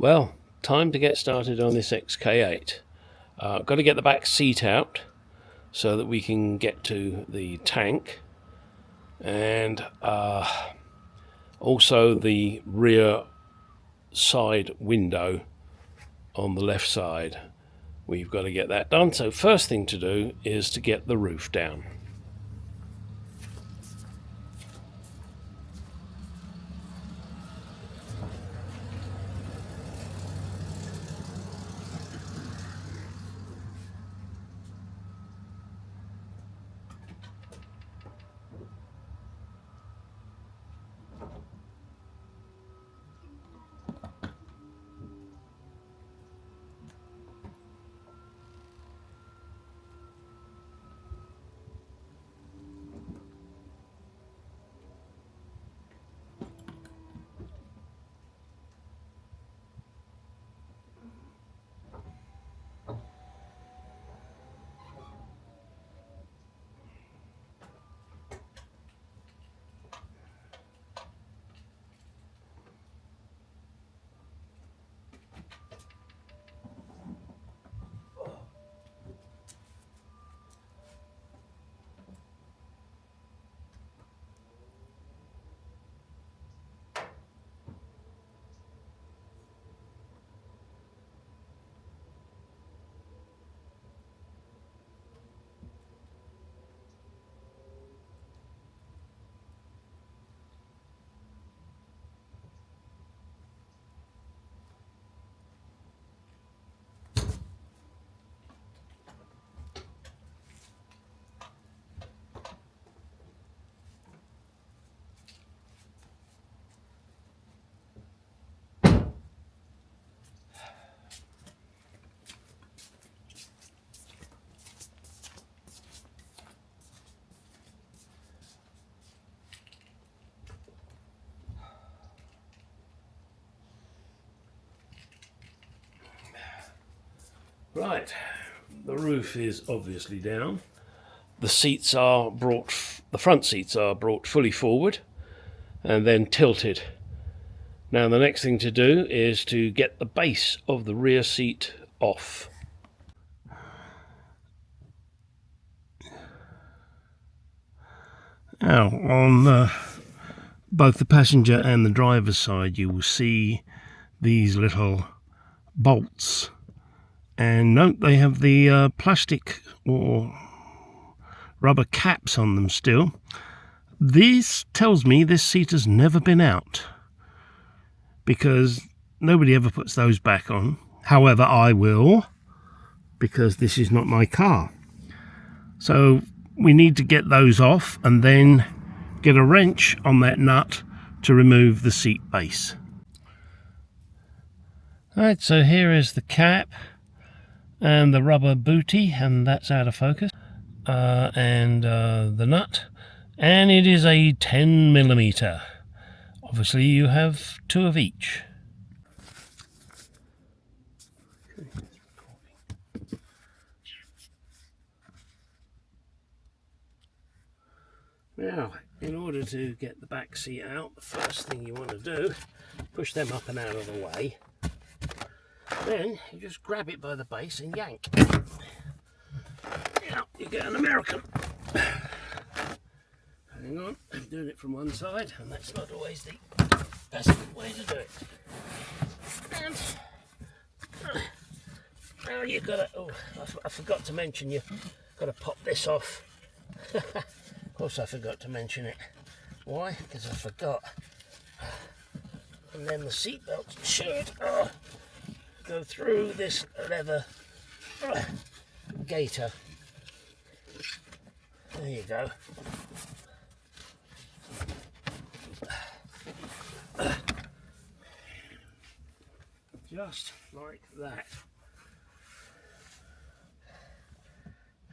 Well, time to get started on this XK8. Got to get the back seat out so that we can get to the tank, and also the rear side window on the left side. We've got to get that done. So first thing to do is to get the roof down. Right, the roof is obviously down. The seats are the front seats are brought fully forward and then tilted. Now the next thing to do is to get the base of the rear seat off. Now on both the passenger and the driver's side you will see these little bolts. And note they have the plastic or rubber caps on them still. This tells me this seat has never been out, because nobody ever puts those back on. However, I will, because this is not my car. So we need to get those off and then get a wrench on that nut to remove the seat base. Alright, so here is the cap and the rubber booty, and that's out of focus, and the nut, and it is a 10mm. Obviously you have two of each. Now, in order to get the back seat out, the first thing you want to do, push them up and out of the way. Then you just grab it by the base and yank. Now you get an American. Hang on, I'm doing it from one side, and that's not always the best way to do it. And now you've got to, oh, I forgot to mention, you've got to pop this off. Of course I forgot to mention it. Why? Because I forgot. And then the seatbelt should go through this leather gaiter. There you go. Just like that.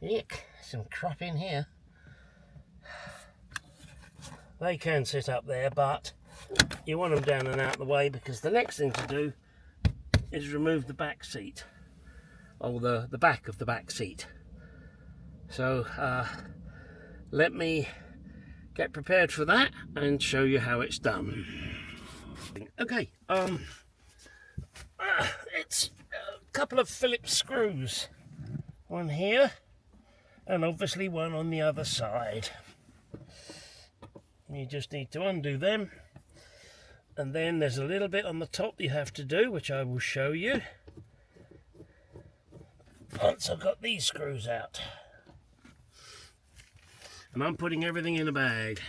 Yuck, some crap in here. They can sit up there, but you want them down and out of the way, because the next thing to do is remove the back seat, or the back of the back seat. So let me get prepared for that and show you how it's done. Okay, It's a couple of Phillips screws. One here, and obviously one on the other side. You just need to undo them. And then there's a little bit on the top you have to do, which I will show you once I've got these screws out. And I'm putting everything in a bag.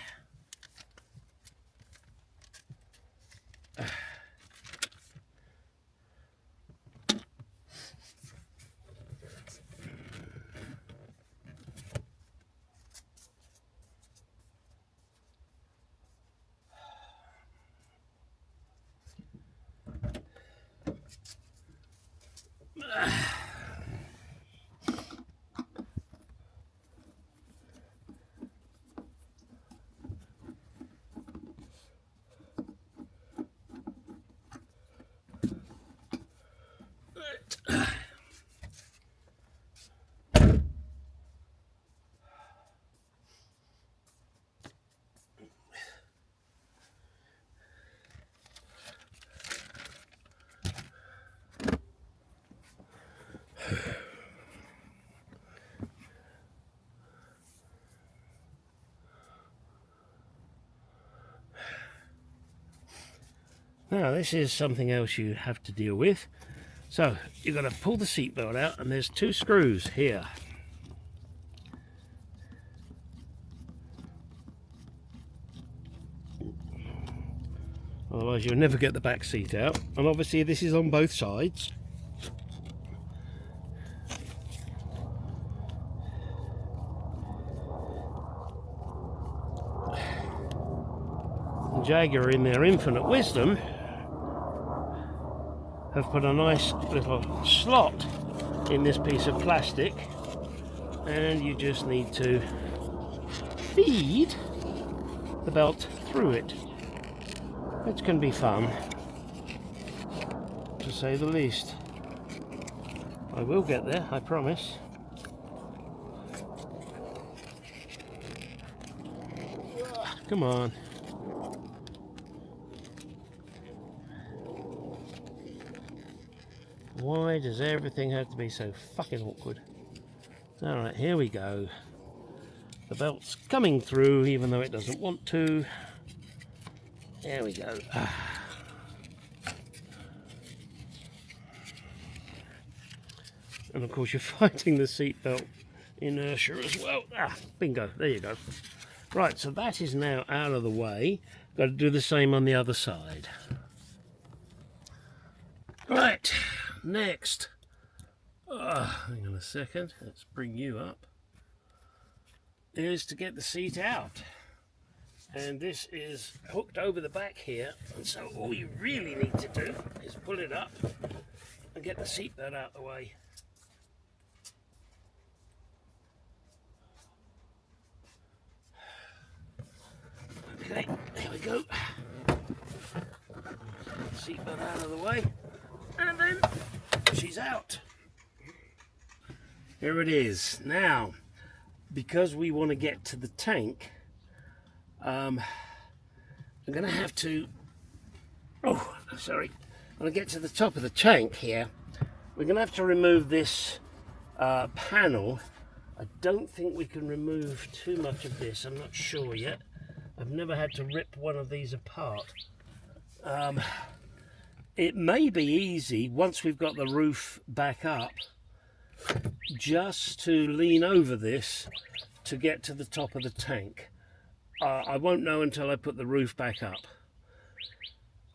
Now this is something else you have to deal with. So you've got to pull the seatbelt out, and there's two screws here. Otherwise you'll never get the back seat out. And obviously this is on both sides. And Jaguar, in their infinite wisdom, have put a nice little slot in this piece of plastic, and you just need to feed the belt through it, which can be fun, to say the least. I will get there, I promise. Come on. Why does everything have to be so fucking awkward? Alright, here we go. The belt's coming through even though it doesn't want to. There we go. And of course you're fighting the seatbelt inertia as well. Bingo, there you go. Right, so that is now out of the way. Got to do the same on the other side. Right, next. Hang on a second, let's bring you up. Is to get the seat out. And this is hooked over the back here, and so all you really need to do is pull it up and get the seatbelt out of the way. Okay, there we go. Seatbelt out of the way, and then she's out. Here it is. Now, because we want to get to the tank, I'm going to have to, I'm going to get to the top of the tank here. We're going to have to remove this panel. I don't think we can remove too much of this. I'm not sure yet. I've never had to rip one of these apart. It may be easy once we've got the roof back up just to lean over this to get to the top of the tank. I won't know until I put the roof back up.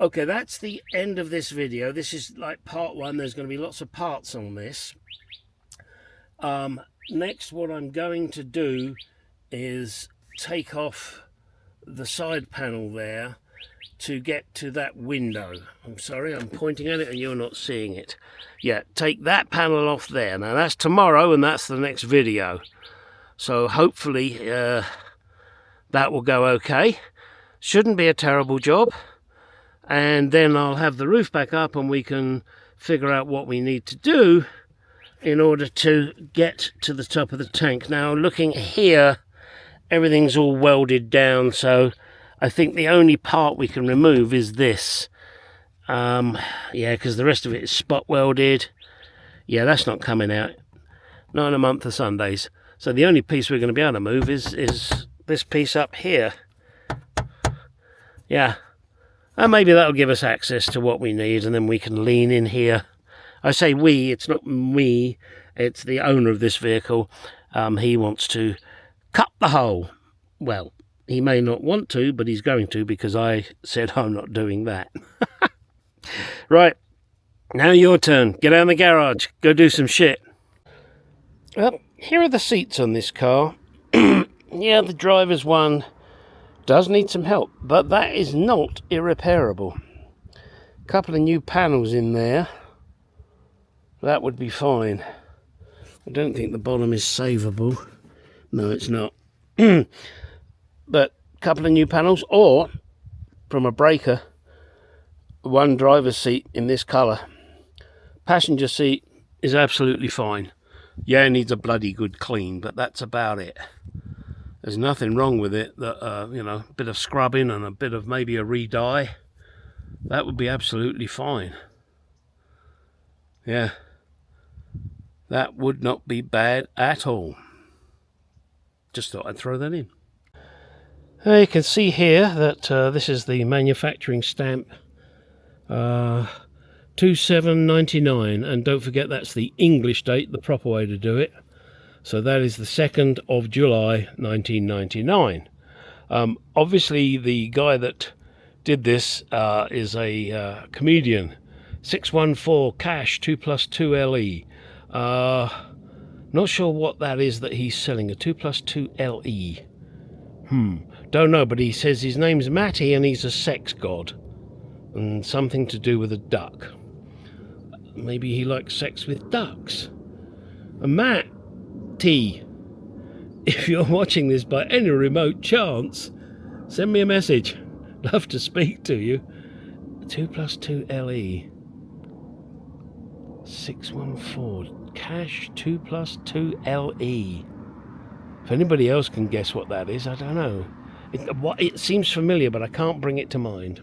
Okay, that's the end of this video. This is like part one. There's going to be lots of parts on this. Next, what I'm going to do is take off the side panel there to get to that window. I'm sorry, I'm pointing at it and you're not seeing it. Yeah, take that panel off there. Now that's tomorrow and that's the next video. So hopefully that will go okay. Shouldn't be a terrible job. And then I'll have the roof back up and we can figure out what we need to do in order to get to the top of the tank. Now looking here, everything's all welded down, so I think the only part we can remove is this. Yeah, because the rest of it is spot welded. Yeah, that's not coming out. Not in a month of Sundays. So the only piece we're going to be able to move is this piece up here. Yeah. And maybe that'll give us access to what we need, and then we can lean in here. I say we, it's not me, it's the owner of this vehicle. He wants to cut the hole. Well, he may not want to, but he's going to, because I said I'm not doing that. Right, now your turn. Get out of the garage, go do some shit. Well, here are the seats on this car. Yeah, the driver's one does need some help, but that is not irreparable. A couple of new panels in there. That would be fine. I don't think the bottom is savable. No, it's not. But a couple of new panels, or from a breaker, one driver's seat in this colour. Passenger seat is absolutely fine. Yeah, it needs a bloody good clean, but that's about it. There's nothing wrong with it. That you know, a bit of scrubbing and a bit of maybe a re-dye, that would be absolutely fine. Yeah, that would not be bad at all. Just thought I'd throw that in. You can see here that this is the manufacturing stamp, 2799, and don't forget that's the English date, the proper way to do it. So that is the 2nd of July 1999. Obviously the guy that did this is a comedian. 614 Cash 2+2 LE. Not sure what that is that he's selling, a 2+2 LE. Don't know, but he says his name's Matty and he's a sex god. And something to do with a duck. Maybe he likes sex with ducks. And Matt T, if you're watching this by any remote chance, send me a message. Love to speak to you. 2+2 LE 614 Cash 2+2 LE. If anybody else can guess what that is, I don't know. It seems familiar, but I can't bring it to mind.